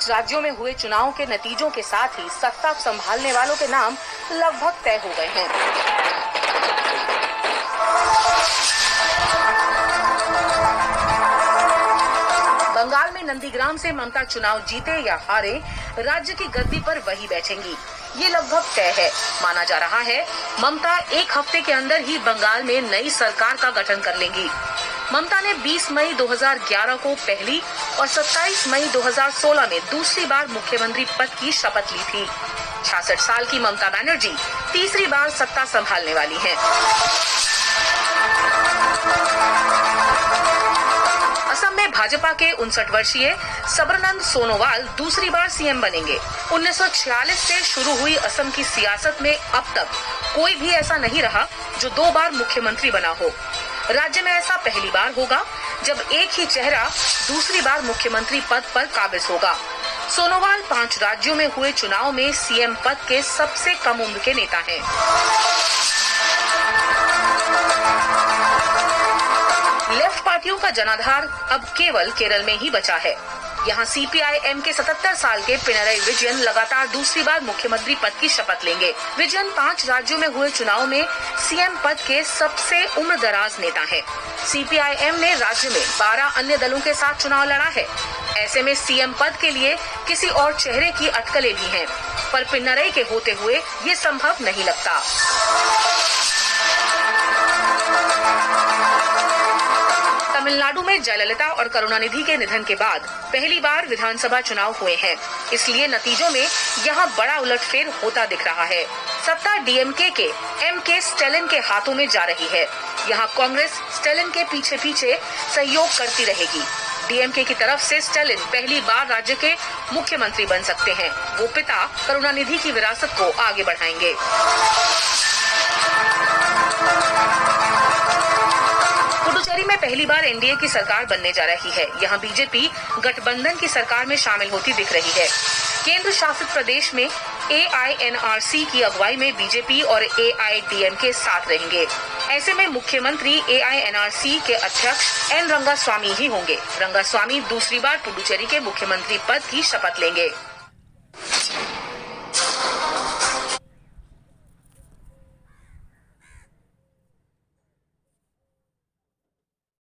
5 राज्यों में हुए चुनाव के नतीजों के साथ ही सत्ता संभालने वालों के नाम लगभग तय हो गए हैं। बंगाल में नंदीग्राम से ममता चुनाव जीते या हारे, राज्य की गद्दी पर वही बैठेंगी, ये लगभग तय है। माना जा रहा है ममता एक हफ्ते के अंदर ही बंगाल में नई सरकार का गठन कर लेंगी। ममता ने 20 मई 2011 को पहली और 27 मई 2016 में दूसरी बार मुख्यमंत्री पद की शपथ ली थी। 66 साल की ममता बनर्जी तीसरी बार सत्ता संभालने वाली हैं। असम में भाजपा के 59 वर्षीय सर्बानंद सोनोवाल दूसरी बार सीएम बनेंगे। 1946 से शुरू हुई असम की सियासत में अब तक कोई भी ऐसा नहीं रहा जो 2 बार मुख्यमंत्री बना हो। राज्य में ऐसा पहली बार होगा जब एक ही चेहरा दूसरी बार मुख्यमंत्री पद पर काबिज होगा। सोनोवाल 5 राज्यों में हुए चुनाव में सीएम पद के सबसे कम उम्र के नेता हैं। लेफ्ट पार्टियों का जनाधार अब केवल केरल में ही बचा है। यहाँ सीपीआई-एम के 77 साल के पिनराई विजयन लगातार दूसरी बार मुख्यमंत्री पद की शपथ लेंगे। विजयन 5 राज्यों में हुए चुनाव में सीएम पद के सबसे उम्रदराज नेता हैं। सीपीआई-एम ने राज्य में 12 अन्य दलों के साथ चुनाव लड़ा है। ऐसे में सीएम पद के लिए किसी और चेहरे की अटकलें भी हैं, पर पिनराई के होते हुए ये संभव नहीं लगता। तमिलनाडु में जयललिता और करुणानिधि के निधन के बाद पहली बार विधानसभा चुनाव हुए हैं, इसलिए नतीजों में यहाँ बड़ा उलटफेर होता दिख रहा है। सत्ता डीएमके के एमके स्टैलिन के हाथों में जा रही है। यहाँ कांग्रेस स्टैलिन के पीछे पीछे सहयोग करती रहेगी। डीएमके की तरफ से स्टैलिन पहली बार राज्य के मुख्यमंत्री बन सकते हैं। वो पिता करुणानिधि की विरासत को आगे बढ़ाएंगे। पुडुचेरी में पहली बार एनडीए की सरकार बनने जा रही है। यहाँ बीजेपी गठबंधन की सरकार में शामिल होती दिख रही है। केंद्र शासित प्रदेश में एआईएनआरसी की अगुवाई में बीजेपी और एआईडीएमके साथ रहेंगे। ऐसे में मुख्यमंत्री एआईएनआरसी के अध्यक्ष एन रंगास्वामी ही होंगे। रंगास्वामी दूसरी बार पुडुचेरी के मुख्यमंत्री पद की शपथ लेंगे।